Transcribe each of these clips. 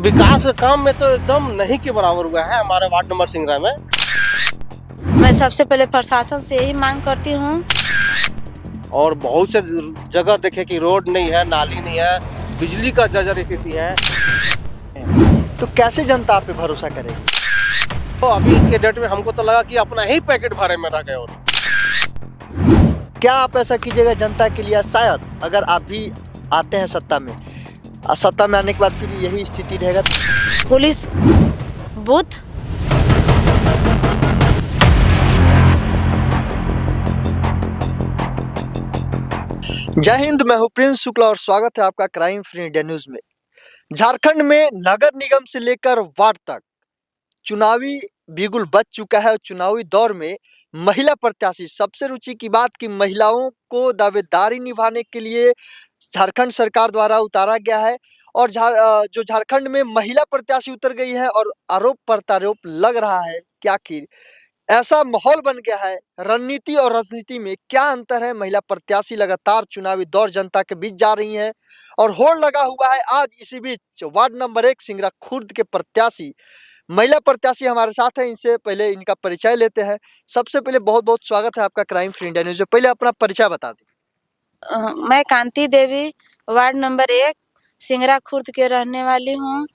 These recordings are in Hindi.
विकास के काम में तो एकदम नहीं के बराबर हुआ है हमारे वार्ड नंबर सिंगरा में। मैं सबसे पहले प्रशासन से यही मांग करती हूँ। और बहुत से जगह देखे कि रोड नहीं है, नाली नहीं है, बिजली का जर्जर स्थिति है। तो कैसे जनता आप पे भरोसा करेगी? तो अभी के डेट में हमको तो लगा कि अपना ही पैकेट भरे में रह गए। और क्या आप ऐसा कीजिएगा जनता के लिए? शायद अगर आप भी आते हैं सत्ता में, सत्ता में आने के बाद फिर यही स्थिति रहेगा। पुलिस बूथ जय हिंद, मैं हूं प्रिंस शुक्ला और स्वागत है आपका क्राइम फ्री इंडिया न्यूज में। झारखंड में नगर निगम से लेकर वार्ड तक चुनावी बिगुल बज चुका है। चुनावी दौर में महिला प्रत्याशी, सबसे रुचि की बात कि महिलाओं को दावेदारी निभाने के लिए झारखंड सरकार द्वारा उतारा गया है। और जो झारखंड में महिला प्रत्याशी उतर गई है और आरोप प्रत्यारोप लग रहा है कि आखिर ऐसा माहौल बन गया है। रणनीति और राजनीति में क्या अंतर है? महिला प्रत्याशी लगातार चुनावी दौर जनता के बीच जा रही हैं और होड़ लगा हुआ है। आज इसी बीच वार्ड नंबर 1 सिंगरा खुर्द के प्रत्याशी, महिला प्रत्याशी हमारे साथ हैं। इनसे पहले इनका परिचय लेते हैं। सबसे पहले बहुत बहुत स्वागत है आपका क्राइम फ्री इंडिया न्यूज में। पहले अपना परिचय बता दें। मैं कांति देवी, वार्ड नंबर 1 सिंगरा खुर्द के रहने वाली हूँ।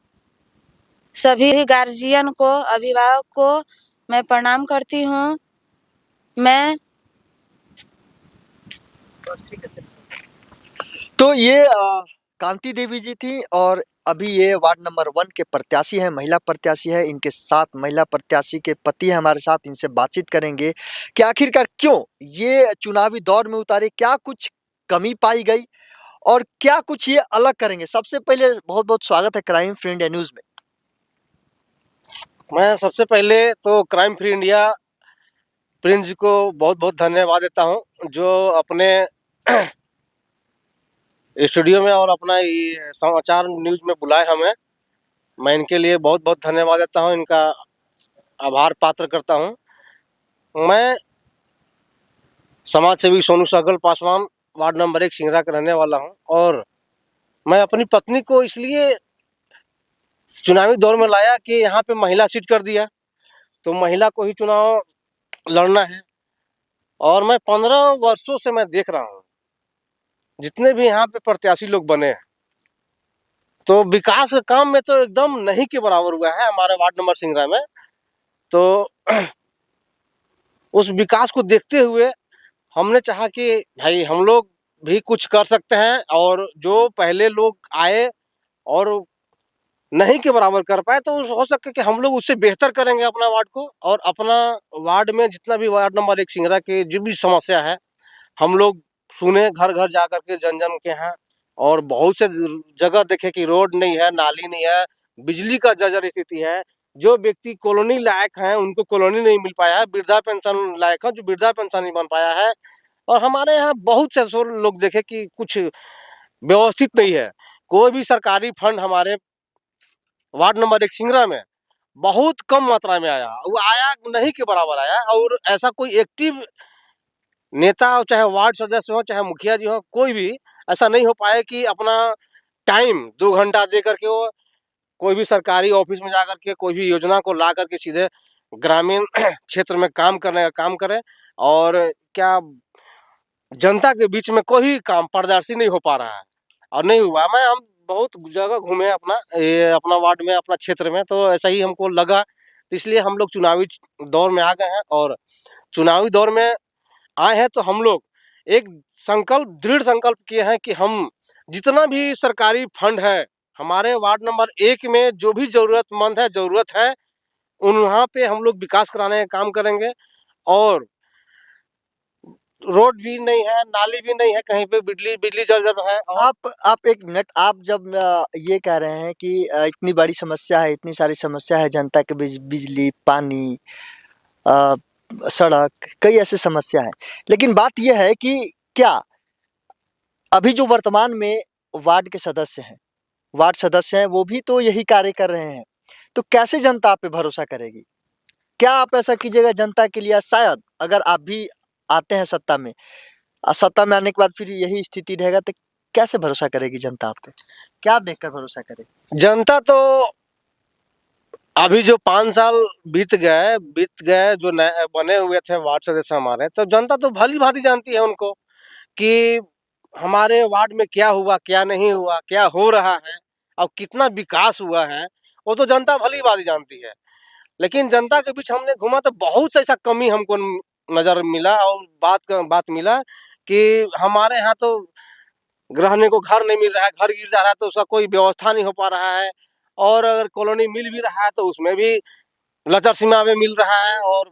सभी गार्जियन को, अभिभावक को मैं प्रणाम करती हूँ। मैं तो ये कांति देवी जी थी और अभी ये वार्ड नंबर 1 के प्रत्याशी हैं, महिला प्रत्याशी है। इनके साथ महिला प्रत्याशी के पति है हमारे साथ। इनसे बातचीत करेंगे कि आखिरकार क्यों ये चुनावी दौर में उतारे, क्या कुछ कमी पाई गई और क्या कुछ ये अलग करेंगे। सबसे पहले बहुत बहुत स्वागत है क्राइम फ्री इंडिया न्यूज में। मैं सबसे पहले तो क्राइम फ्री इंडिया प्रिंस जी को बहुत बहुत धन्यवाद देता हूं, जो अपने स्टूडियो में और अपना ये समाचार न्यूज में बुलाए हमें। मैं इनके लिए बहुत बहुत धन्यवाद देता हूं, इनका आभार पात्र करता हूं। मैं समाज सेवी सोनू सहगल पासवान, वार्ड नंबर 1 सिंगरा का रहने वाला हूं। और मैं अपनी पत्नी को इसलिए चुनावी दौर में लाया कि यहाँ पे महिला सीट कर दिया, तो महिला को ही चुनाव लड़ना है। और मैं 15 वर्षों से मैं देख रहा हूँ जितने भी यहाँ पे प्रत्याशी लोग बने हैं, तो विकास के काम में तो एकदम नहीं के बराबर हुआ है हमारे वार्ड नंबर सिंगरा में। तो उस विकास को देखते हुए हमने चाहा कि भाई हम लोग भी कुछ कर सकते हैं, और जो पहले लोग आए और नहीं के बराबर कर पाए, तो हो सके कि हम लोग उससे बेहतर करेंगे अपना वार्ड को। और अपना वार्ड में जितना भी वार्ड नंबर 1 सिंगरा के जो भी समस्या है हम लोग सुने, घर घर जा करके जन जन के हैं। और बहुत से जगह देखे कि रोड नहीं है, नाली नहीं है, बिजली का जर्जर स्थिति है। जो व्यक्ति कॉलोनी लायक हैं उनको कॉलोनी नहीं मिल पाया है, वृद्धा पेंशन लायक है जो वृद्धा पेंशन नहीं बन पाया है। और हमारे यहाँ बहुत से लोग देखे कि कुछ व्यवस्थित नहीं है। कोई भी सरकारी फंड हमारे वार्ड नंबर 1 सिंगरा में बहुत कम मात्रा में आया, वो आया नहीं के बराबर आया। और ऐसा कोई एक्टिव नेता हो, चाहे वार्ड सदस्य हो, चाहे मुखिया जी हो, कोई भी ऐसा नहीं हो पाए कि अपना टाइम 2 घंटा दे करके वो कोई भी सरकारी ऑफिस में जा करके कोई भी योजना को ला करके सीधे ग्रामीण क्षेत्र में काम करने का काम करे। और क्या जनता के बीच में कोई काम पारदर्शी नहीं हो पा रहा है और नहीं हुआ। हम बहुत जगह घूमे अपना वार्ड में, अपना क्षेत्र में, तो ऐसा ही हमको लगा। इसलिए हम लोग चुनावी दौर में आ गए हैं। और चुनावी दौर में आए हैं तो हम लोग एक दृढ़ संकल्प किए हैं कि हम जितना भी सरकारी फंड है हमारे वार्ड नंबर 1 में, जो भी जरूरतमंद है, जरूरत है, वहाँ पे हम लोग विकास कराने का काम करेंगे। और रोड भी नहीं है, नाली भी नहीं है, कहीं पे बिजली जर्जर है। आप एक मिनट, आप जब ये कह रहे हैं कि इतनी बड़ी समस्या है, इतनी सारी समस्या है जनता के बीच, बिजली, पानी, सड़क, कई ऐसे समस्या है, लेकिन बात यह है कि क्या अभी जो वर्तमान में वार्ड के सदस्य हैं, वो भी तो यही कार्य कर रहे हैं। तो कैसे जनता आप पे भरोसा करेगी? क्या आप ऐसा कीजिएगा जनता के लिए? शायद अगर आप भी आते हैं सत्ता में, सत्ता में आने के बाद फिर यही स्थिति रहेगा, तो कैसे भरोसा करेगी जनता आप पे? क्या देखकर भरोसा करेगी? जनता तो अभी जो 5 साल बीत गए जो नए बने हुए थे वार्ड सदस्य हमारे, तो जनता तो भली-भांति जानती है उनको कि हमारे वार्ड में क्या हुआ, क्या नहीं हुआ, क्या हो रहा है और कितना विकास हुआ है, वो तो जनता भली-भांति जानती है। लेकिन जनता के बीच हमने घूमा तो बहुत सा ऐसा कमी हमको नज़र मिला और बात मिला कि हमारे यहाँ तो रहने को घर नहीं मिल रहा है, घर गिर जा रहा है तो उसका कोई व्यवस्था नहीं हो पा रहा है और अगर कॉलोनी मिल भी रहा है तो उसमें भी लचर सीमा में मिल रहा है और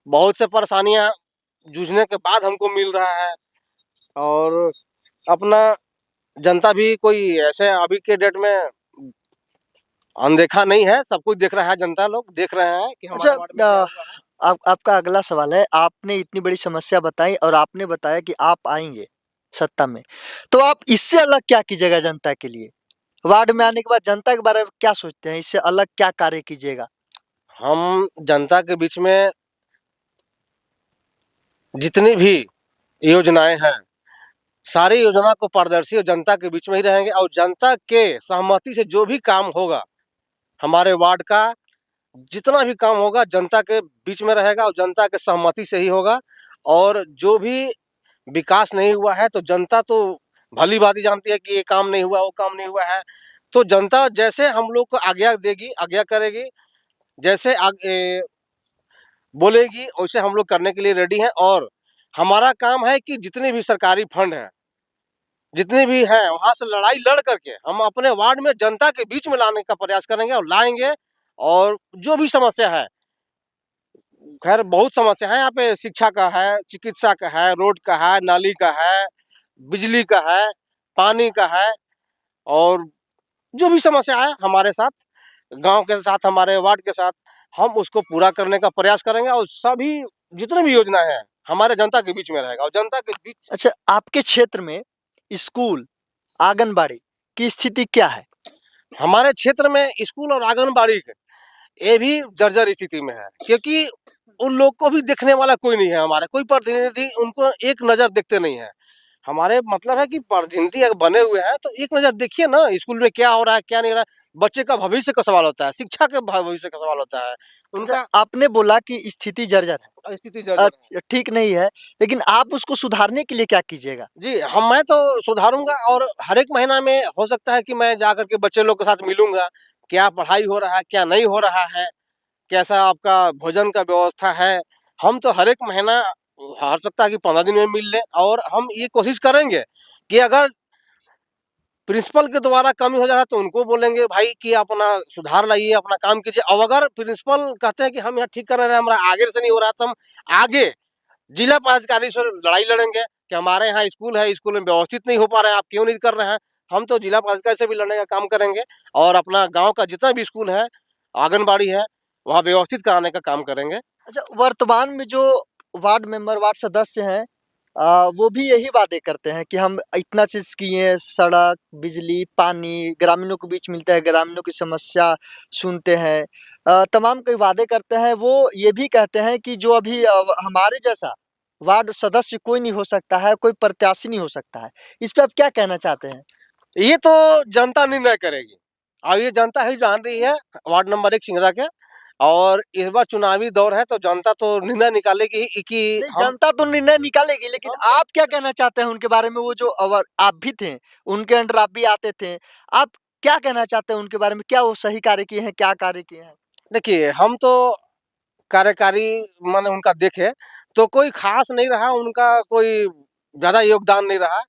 बहुत से परेशानियां जूझने के बाद हमको मिल रहा है और अपना जनता भी कोई ऐसे अभी के डेट में अनदेखा नहीं है, सब कुछ देख रहा है, जनता लोग देख रहे हैं कि अच्छा, हमारे वार्ड में क्या हुआ है। आपका अगला सवाल है, आपने इतनी बड़ी समस्या बताई और आपने बताया कि आप आएंगे सत्ता में, तो आप इससे अलग क्या कीजिएगा जनता के लिए? वार्ड में आने के बाद जनता के बारे में क्या सोचते हैं, इससे अलग क्या कार्य कीजिएगा? हम जनता के बीच में जितनी भी योजनाएं हैं, सारी योजना को पारदर्शी और जनता के बीच में ही रहेंगे और जनता के सहमति से जो भी काम होगा हमारे वार्ड का, जितना भी काम होगा जनता के बीच में रहेगा और जनता के सहमति से ही होगा और जो भी विकास नहीं हुआ है तो जनता तो भली भांति जानती है कि ये काम नहीं हुआ, वो काम नहीं हुआ है। तो जनता जैसे हम लोग को आज्ञा देगी, आज्ञा करेगी, जैसे बोलेगी वैसे हम लोग करने के लिए रेडी हैं और हमारा काम है कि जितने भी सरकारी फंड हैं, जितने भी हैं, वहाँ से लड़ाई लड़ करके हम अपने वार्ड में जनता के बीच में लाने का प्रयास करेंगे और लाएंगे और जो भी समस्या है, खैर बहुत समस्या है यहाँ पे, शिक्षा का है, चिकित्सा का है, रोड का है, नाली का है, बिजली का है, पानी का है और जो भी समस्या है हमारे साथ, गांव के साथ, हमारे वार्ड के साथ, हम उसको पूरा करने का प्रयास करेंगे और सभी जितने भी योजना है हमारे जनता के बीच में रहेगा और जनता के बीच। अच्छा, आपके क्षेत्र में स्कूल, आंगनबाड़ी की स्थिति क्या है? हमारे क्षेत्र में स्कूल और आंगनबाड़ी ये भी जर्जर स्थिति में है क्योंकि उन लोग को भी देखने वाला कोई नहीं है, हमारे कोई प्रतिनिधि उनको एक नज़र देखते नहीं है। हमारे मतलब है कि प्रतिनिधि अगर बने हुए हैं तो एक नज़र देखिए ना स्कूल में क्या हो रहा है, क्या नहीं हो रहा है। बच्चे का भविष्य का सवाल होता है, शिक्षा के भविष्य का सवाल होता है, उनका अच्छा, आपने बोला कि स्थिति जर्जर है, स्थिति जर्जर है। अच्छा, ठीक नहीं है, लेकिन आप उसको सुधारने के लिए क्या कीजिएगा? जी, मैं तो सुधारूँगा और हर एक महीना में हो सकता है कि मैं जा कर के बच्चे लोग के साथ मिलूँगा, क्या पढ़ाई हो रहा है, क्या नहीं हो रहा है, कैसा आपका भोजन का व्यवस्था है। हम तो हर एक महीना हो सकता है कि 15 दिन में मिल लें और हम ये कोशिश करेंगे कि अगर प्रिंसिपल के द्वारा कमी हो जा रहा है तो उनको बोलेंगे भाई कि अपना सुधार लाइए, अपना काम कीजिए और अगर प्रिंसिपल कहते हैं कि हम यहाँ ठीक कर रहे हैं, हमारा आगे से नहीं हो रहा तो हम आगे जिला पदाधिकारी से लड़ाई लड़ेंगे कि हमारे यहाँ स्कूल है, स्कूल में व्यवस्थित नहीं हो पा रहा है, आप क्यों नहीं कर रहे हैं। हम तो जिला पदाधिकारी से भी लड़ने का काम करेंगे और अपना गांव का जितना भी स्कूल है, आंगनबाड़ी है, वहाँ व्यवस्थित कराने का काम करेंगे। अच्छा, वर्तमान में जो वार्ड मेंबर, वार्ड सदस्य हैं, वो भी यही वादे करते हैं कि हम इतना चीज़ किए, सड़क, बिजली, पानी, ग्रामीणों के बीच मिलता है, ग्रामीणों की समस्या सुनते हैं, तमाम कई वादे करते हैं। वो ये भी कहते हैं कि जो अभी हमारे जैसा वार्ड सदस्य कोई नहीं हो सकता है, कोई प्रत्याशी नहीं हो सकता है। इस पे आप क्या कहना चाहते हैं? ये तो जनता निर्णय करेगी और ये जनता ही जान रही है वार्ड नंबर 1 सिंगरा के और इस बार चुनावी दौर है तो जनता तो निर्णय निकालेगी ही कि नहीं, हम जनता तो निर्णय निकालेगी, लेकिन आप क्या कहना चाहते हैं उनके बारे में? वो जो आप भी थे, उनके अंडर आप भी आते थे, आप क्या कहना चाहते हैं उनके बारे में? क्या वो सही कार्य किए हैं, क्या कार्य किए हैं? देखिए हम तो कार्यकारी माने उनका देखे तो कोई खास नहीं रहा, उनका कोई ज़्यादा योगदान नहीं रहा।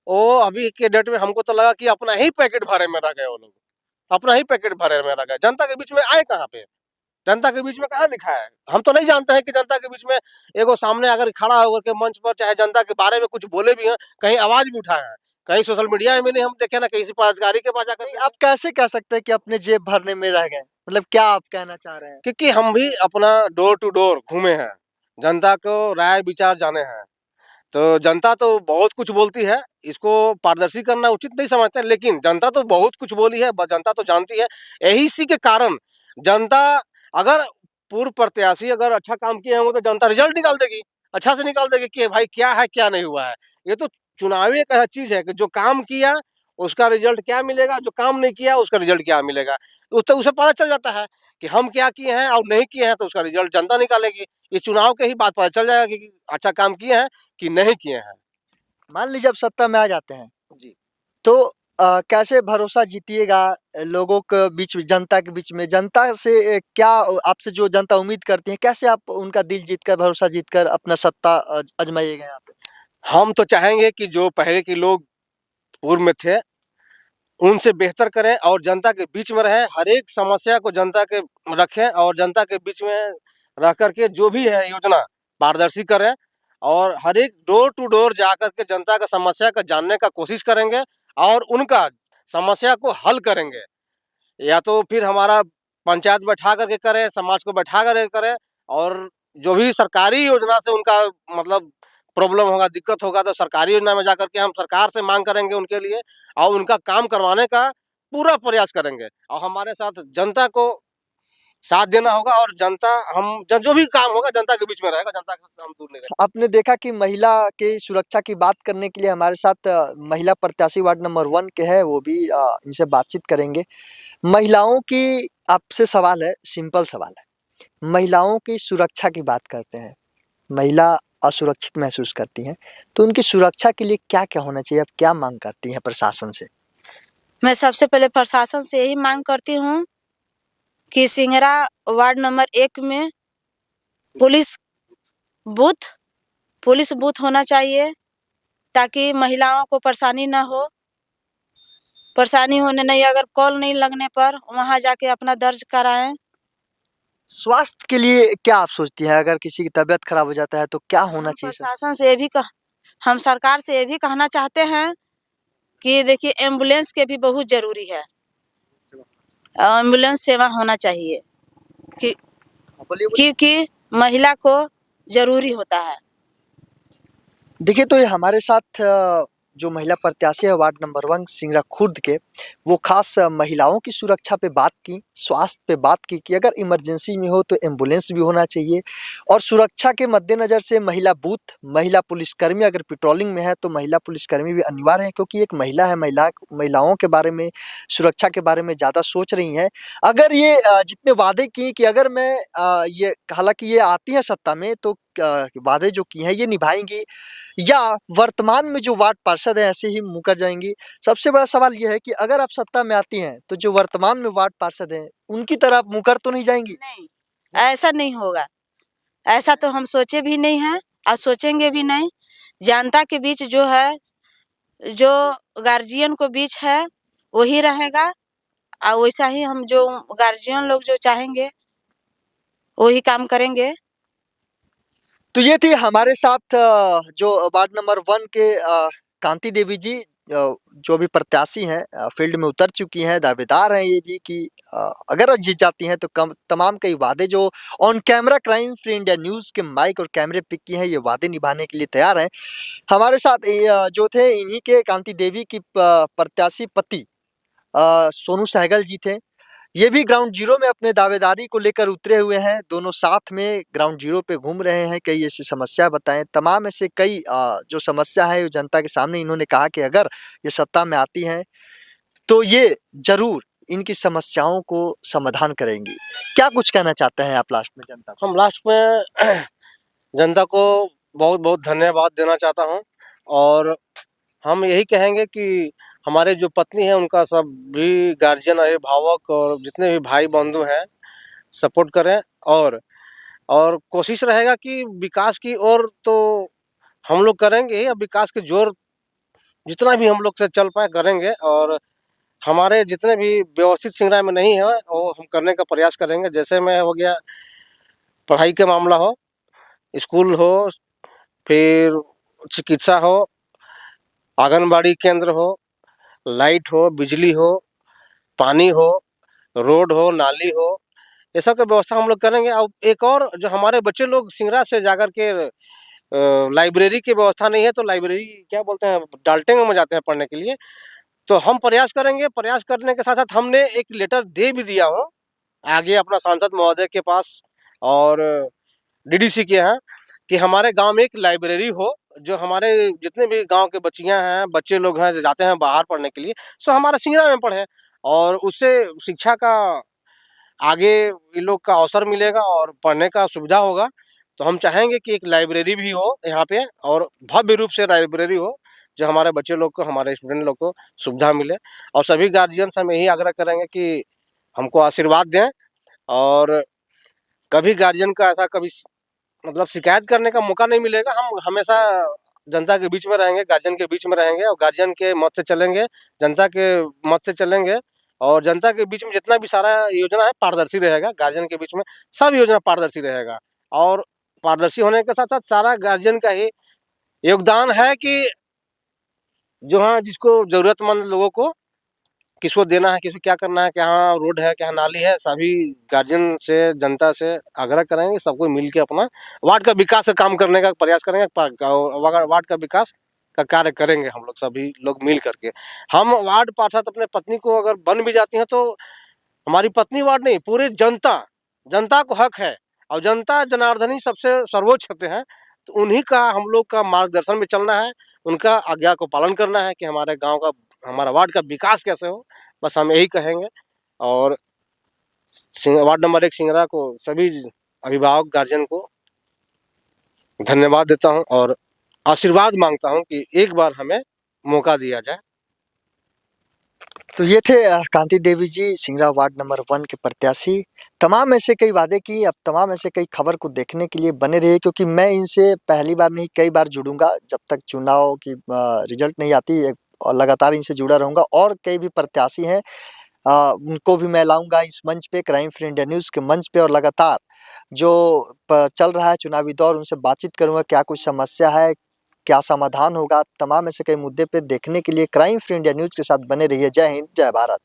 वो अभी के डेट में हमको तो लगा कि अपना ही पैकेट भरे में रह गए वो लोग, अपना ही पैकेट भरे में रह गए, जनता के बीच में आए कहाँ पे? जनता के बीच में कहाँ दिखा है? हम तो नहीं जानते हैं कि जनता के बीच में एगो सामने अगर खड़ा होकर के मंच पर चाहे जनता के बारे में कुछ बोले भी हैं, कहीं आवाज़ भी उठाए हैं, कहीं सोशल मीडिया में नहीं हम देखे ना किसी पदाधिकारी के पास जाकर नहीं, आप कैसे कह सकते हैं कि अपने जेब भरने में रह गए? मतलब क्या आप कहना चाह रहे हैं? क्योंकि हम भी अपना डोर टू डोर घूमे हैं, जनता को राय विचार जाने हैं। तो जनता तो बहुत कुछ बोलती है, इसको पारदर्शी करना उचित नहीं समझते, लेकिन जनता तो बहुत कुछ बोली है, जनता तो जानती है। यही इसी के कारण जनता अगर पूर्व प्रत्याशी अगर अच्छा काम किए होंगे तो जनता रिजल्ट निकाल देगी, अच्छा से निकाल देगी कि भाई क्या है, क्या नहीं हुआ है। ये तो चुनावी एक ऐसा चीज़ है कि जो काम किया उसका रिजल्ट क्या मिलेगा, जो काम नहीं किया उसका रिजल्ट क्या मिलेगा। तो उसे पता चल जाता है कि हम क्या किए हैं और नहीं किए हैं, तो उसका रिजल्ट जनता निकालेगी। ये चुनाव के ही बात पता चल जाएगा कि अच्छा काम किए हैं कि नहीं किए हैं। मान लीजिए अब सत्ता में आ जाते हैं जी। तो कैसे भरोसा जीतिएगा लोगों के बीच में, जनता के बीच में? जनता से क्या आपसे जो जनता उम्मीद करती है, कैसे आप उनका दिल जीतकर, भरोसा जीतकर अपना सत्ता आजमाइएगा यहाँ पे? हम तो चाहेंगे कि जो पहले के लोग पूर्व में थे उनसे बेहतर करें और जनता के बीच में रहें, हर एक समस्या को जनता के रखें और जनता के बीच में रह करके जो भी है योजना पारदर्शी करें और हर एक डोर टू डोर जा करके जनता का समस्या का जानने का कोशिश करेंगे और उनका समस्या को हल करेंगे। या तो फिर हमारा पंचायत बैठा करके करें, समाज को बैठा करके करें और जो भी सरकारी योजना से उनका मतलब प्रॉब्लम होगा, दिक्कत होगा, तो सरकारी योजना में जाकर के हम सरकार से मांग करेंगे उनके लिए और उनका काम करवाने का पूरा प्रयास करेंगे और हमारे साथ जनता को साथ देना होगा और जनता जो भी काम होगा जनता के बीच में रहेगा, जनता से हम दूर नहीं रहेंगे। आपने देखा कि महिला के सुरक्षा की बात करने के लिए हमारे साथ महिला प्रत्याशी वार्ड नंबर 1 के है, वो भी इनसे बातचीत करेंगे। महिलाओं की आपसे सवाल है, सिंपल सवाल है। महिलाओं की सुरक्षा की बात करते हैं, महिला असुरक्षित महसूस करती हैं, तो उनकी सुरक्षा के लिए क्या-क्या होना चाहिए? आप क्या मांग करती हैं प्रशासन से? मैं सबसे पहले प्रशासन से यही मांग करती हूँ कि सिंगरा वार्ड नंबर 1 में पुलिस बूथ होना चाहिए ताकि महिलाओं को परेशानी ना हो। परेशानी होने नहीं, अगर कॉल नहीं लगने पर वहाँ जाके अपना दर्ज कराएं। स्वास्थ्य के लिए क्या आप सोचती हैं? अगर किसी की तबीयत खराब हो जाता है तो क्या होना हम चाहिए सर? प्रशासन से ये भी हम सरकार से ये भी कहना चाहते हैं कि देखिए एम्बुलेंस के भी बहुत ज़रूरी है, एम्बुलेंस सेवा होना चाहिए कि क्योंकि महिला को ज़रूरी होता है। देखिए, तो ये हमारे साथ जो महिला प्रत्याशी है वार्ड नंबर 1 सिंगरा खुर्द के, वो खास महिलाओं की सुरक्षा पे बात की, स्वास्थ्य पे बात की कि अगर इमरजेंसी में हो तो एम्बुलेंस भी होना चाहिए और सुरक्षा के मद्देनज़र से महिला बूथ, महिला पुलिसकर्मी अगर पेट्रोलिंग में है तो महिला पुलिसकर्मी भी अनिवार्य है, क्योंकि एक महिला है, महिलाओं के बारे में, सुरक्षा के बारे में ज़्यादा सोच रही हैं। अगर ये जितने वादे किए कि अगर मैं ये हालाँकि ये आती हैं सत्ता में तो वादे जो किए हैं ये निभाएँगी या वर्तमान में जो वार्ड पार्षद हैं ऐसे ही मुकर जाएँगी? सबसे बड़ा सवाल ये है कि अगर आप सत्ता में आती हैं, तो जो वर्तमान में वार्ड पार्षद हैं, उनकी तरह आप मुकर तो नहीं जाएँगी? नहीं, ऐसा नहीं होगा। ऐसा तो हम सोचे भी नहीं हैं और सोचेंगे भी नहीं। जनता के बीच जो है, जो गार्जियन को बीच है, वही रहेगा और वैसा ही हम जो गार्जियन लोग जो चाहेंगे, वही काम करेंगे। तो ये थी हमारे साथ जो वार्ड नंबर 1 के कांति देवी जी, जो भी प्रत्याशी हैं, फील्ड में उतर चुकी हैं, दावेदार हैं ये भी कि अगर जीत जाती हैं तो तमाम कई वादे जो on camera crime free India news के माइक और कैमरे पिक किए हैं, ये वादे निभाने के लिए तैयार हैं। हमारे साथ जो थे इन्हीं के कांति देवी की प्रत्याशी पति सोनू सहगल जी थे। ये भी ग्राउंड जीरो में अपने दावेदारी को लेकर उतरे हुए हैं, दोनों साथ में ग्राउंड जीरो पे घूम रहे हैं, कई ऐसी समस्या बताएं, तमाम ऐसे कई जो समस्या है जनता के सामने इन्होंने कहा कि अगर ये सत्ता में आती हैं तो ये जरूर इनकी समस्याओं को समाधान करेंगी। क्या कुछ कहना चाहते हैं आप लास्ट में जनता को? हम लास्ट में जनता को बहुत बहुत धन्यवाद देना चाहता हूँ और हम यही कहेंगे कि हमारे जो पत्नी है उनका सब भी गार्जियन अभिभावक और जितने भी भाई बंधु हैं सपोर्ट करें और कोशिश रहेगा कि विकास की ओर तो हम लोग करेंगे ही, अब विकास की जोर जितना भी हम लोग से चल पाए करेंगे और हमारे जितने भी व्यवस्थित सिंगरा में नहीं है वो हम करने का प्रयास करेंगे। जैसे में हो गया पढ़ाई का मामला हो, स्कूल हो, फिर चिकित्सा हो, आंगनबाड़ी केंद्र हो, लाइट हो, बिजली हो, पानी हो, रोड हो, नाली हो, ये सब का व्यवस्था हम लोग करेंगे। अब एक और जो हमारे बच्चे लोग सिंगरा से जाकर के लाइब्रेरी की व्यवस्था नहीं है, तो लाइब्रेरी क्या बोलते हैं डाल्टनगंज में जाते हैं पढ़ने के लिए, तो हम प्रयास करेंगे। प्रयास करने के साथ साथ हमने एक लेटर दे भी दिया हो आगे अपना सांसद महोदय के पास और डीडीसी के यहाँ कि हमारे गांव में एक लाइब्रेरी हो, जो हमारे जितने भी गांव के बच्चियां हैं, बच्चे लोग हैं जो जाते हैं बाहर पढ़ने के लिए, सो हमारा सिंगरा में पढ़े और उससे शिक्षा का आगे इन लोग का अवसर मिलेगा और पढ़ने का सुविधा होगा। तो हम चाहेंगे कि एक लाइब्रेरी भी हो यहाँ पे और भव्य रूप से लाइब्रेरी हो, जो हमारे बच्चे लोग को, हमारे स्टूडेंट लोग को सुविधा मिले। और सभी गार्जियन से हम यही आग्रह करेंगे कि हमको आशीर्वाद दें और कभी गार्जियन का ऐसा कभी मतलब शिकायत करने का मौका नहीं मिलेगा। हम हमेशा जनता के बीच में रहेंगे, गार्जियन के बीच में रहेंगे और गार्जियन के मत से चलेंगे, जनता के मत से चलेंगे और जनता के बीच में जितना भी सारा योजना है पारदर्शी रहेगा। गार्जियन के बीच में सब योजना पारदर्शी रहेगा और पारदर्शी होने के साथ साथ सारा गार्जियन का ही योगदान है कि जो हाँ जिसको जरूरतमंद लोगों को किसको देना है, किसको क्या करना है, क्या रोड है, क्या नाली है, सभी गार्जियन से, जनता से आग्रह करेंगे सबको मिल के अपना वार्ड का विकास का काम करने का प्रयास करेंगे। वार्ड का विकास का कार्य करेंगे हम लोग सभी लोग मिल करके। हम वार्ड पार्षद अपने पत्नी को अगर बन भी जाती हैं तो हमारी पत्नी वार्ड नहीं, पूरी जनता, जनता को हक है और जनता जनार्दन ही सबसे सर्वोच्च होते हैं। तो उन्हीं का हम लोग का मार्गदर्शन में चलना है, उनका आज्ञा को पालन करना है कि हमारे गांव का, हमारा वार्ड का विकास कैसे हो। बस हम यही कहेंगे और वार्ड नंबर 1 सिंगरा को सभी अभिभावक गार्जियन को धन्यवाद देता हूं और आशीर्वाद मांगता हूं कि एक बार हमें मौका दिया जाए। तो ये थे कांति देवी जी, सिंगरा वार्ड नंबर 1 के प्रत्याशी। तमाम ऐसे कई वादे किए, अब तमाम ऐसे कई खबर को देखने के लिए बने रहिए, क्योंकि मैं इनसे पहली बार नहीं कई बार जुड़ूंगा जब तक चुनाव की रिजल्ट नहीं आती, और लगातार इनसे जुड़ा रहूंगा। और कई भी प्रत्याशी हैं उनको भी मैं लाऊंगा इस मंच पे, क्राइम फ्री इंडिया न्यूज़ के मंच पे, और लगातार जो चल रहा है चुनावी दौर उनसे बातचीत करूंगा, क्या कुछ समस्या है, क्या समाधान होगा। तमाम ऐसे कई मुद्दे पे देखने के लिए क्राइम फ्री इंडिया न्यूज़ के साथ बने रहिए। जय हिंद, जय भारत।